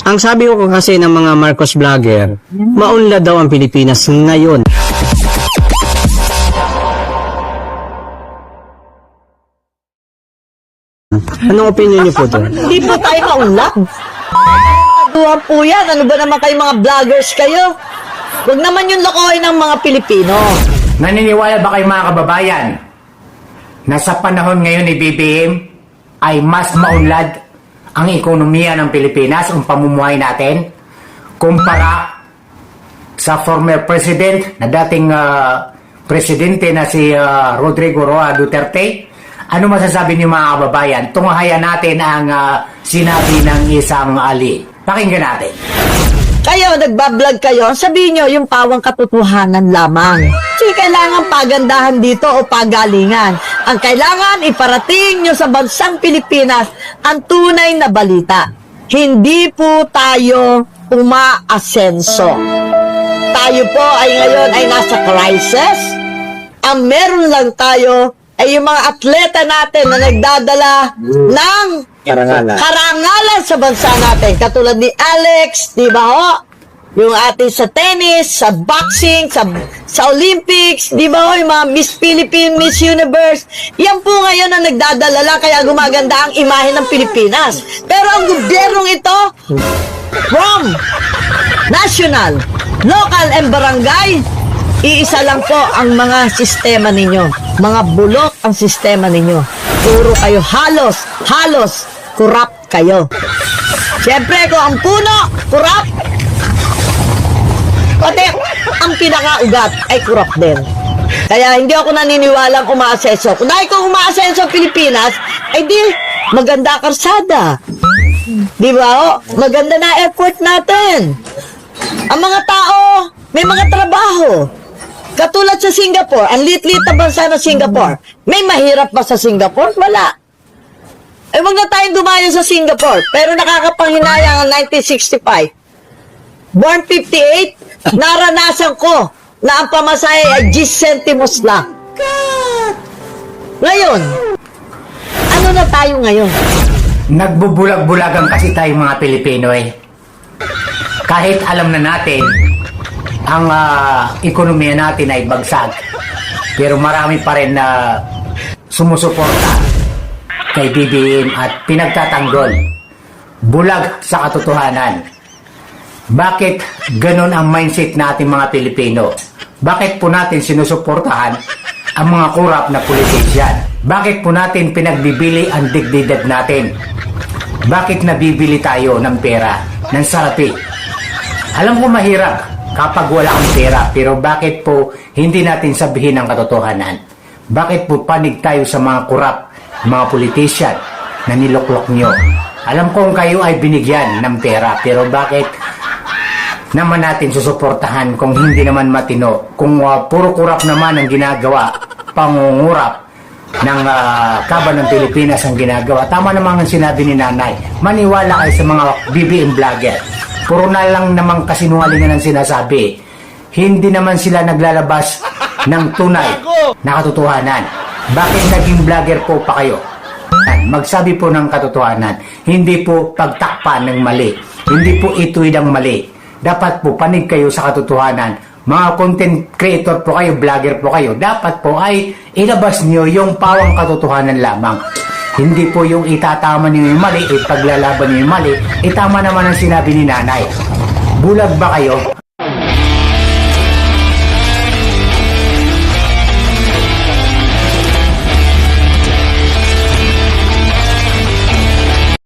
Ang sabi ko kasi ng mga Marcos vlogger, maunlad daw ang Pilipinas ngayon. Anong opinion niyo po doon? Hindi po tayo maunlad. Kaduhan po yan. Ano ba naman kayo mga vloggers kayo? Huwag naman yung lokohin ng mga Pilipino. Naniniwala ba kayo mga kababayan na sa panahon ngayon ni BBM ay mas maunlad ang ekonomiya ng Pilipinas, ang pamumuhay natin, kumpara sa former president na dating presidente na si Rodrigo Roa Duterte? Ano masasabi niyo mga kababayan? Tunghayan natin ang sinabi ng isang ali. Pakinggan natin. Kayo, nagbablog kayo, sabihin nyo yung pawang katotohanan lamang. Hindi kailangan pagandahan dito o pagalingan. Ang kailangan iparating nyo sa bansang Pilipinas ang tunay na balita. Hindi po tayo umaasenso. Tayo po ay ngayon ay nasa crisis. Ang meron lang tayo ay yung mga atleta natin na nagdadala ng karangalan sa bansa natin. Katulad ni Alex, di ba ho? Yung ating sa tennis, sa boxing, sa Olympics, di ba ho? Yung mga Miss Philippines, Miss Universe. Yan po ngayon ang nagdadala lang kaya gumaganda ang imahe ng Pilipinas. Pero ang gobyernong ito, from national, local, and barangay, iisa lang po ang mga sistema ninyo. Mga bulok ang sistema ninyo. Puro kayo halos, corrupt kayo. Siyempre, kung ang puno, corrupt, pati ang pinakaugat ay corrupt din. Kaya hindi ako naniniwalang umaasenso. Kung dahil kung umaasenso ang Pilipinas, ay di, maganda karsada. Di ba o? Maganda na effort natin. Ang mga tao, may mga trabaho. Katulad sa Singapore, ang lit-lit na bansa na Singapore. May mahirap ba sa Singapore? Wala. Eh, wag na tayong dumayo sa Singapore. Pero nakakapanghinayang ang 1965. Born 58, naranasan ko na ang pamasahe ay 10 centimos lang. Ngayon, ano na tayo ngayon? Nagbubulag-bulagan kasi tayo mga Pilipino eh. Kahit alam na natin ang ekonomiya natin ay bagsag, pero marami pa rin na sumusuporta kay BBM at pinagtatanggol. Bulag sa katotohanan. Bakit ganon ang mindset natin mga Pilipino? Bakit po natin sinusuportahan ang mga korap na politician? Bakit po natin pinagbibili ang digdidad natin? Bakit nabibili tayo ng pera, ng salapi? Alam ko mahirap kapag wala kang pera, pero bakit po hindi natin sabihin ang katotohanan? Bakit po panig tayo sa mga korap, mga politician na niloklok nyo? Alam kong kayo ay binigyan ng pera, pero bakit naman natin susuportahan kung hindi naman matino? Kung puro korap naman ang ginagawa, pangungurap ng kaban ng Pilipinas ang ginagawa. Tama naman ang sinabi ni Nanay. Maniwala kayo sa mga BBM vlogger. Puro na lang namang kasinungalingan ang sinasabi. Hindi naman sila naglalabas ng tunay na katotohanan. Bakit naging vlogger po pa kayo? Magsabi po ng katotohanan. Hindi po pagtakpan ng mali. Hindi po ituwid ang mali. Dapat po panig kayo sa katotohanan. Mga content creator po kayo, vlogger po kayo. Dapat po ay ilabas nyo yung pawang katotohanan lamang. Hindi po yung itatama niyo yung mali, ipaglalaban niyo yung mali. Itama naman ang sinabi ni Nanay. Bulag ba kayo?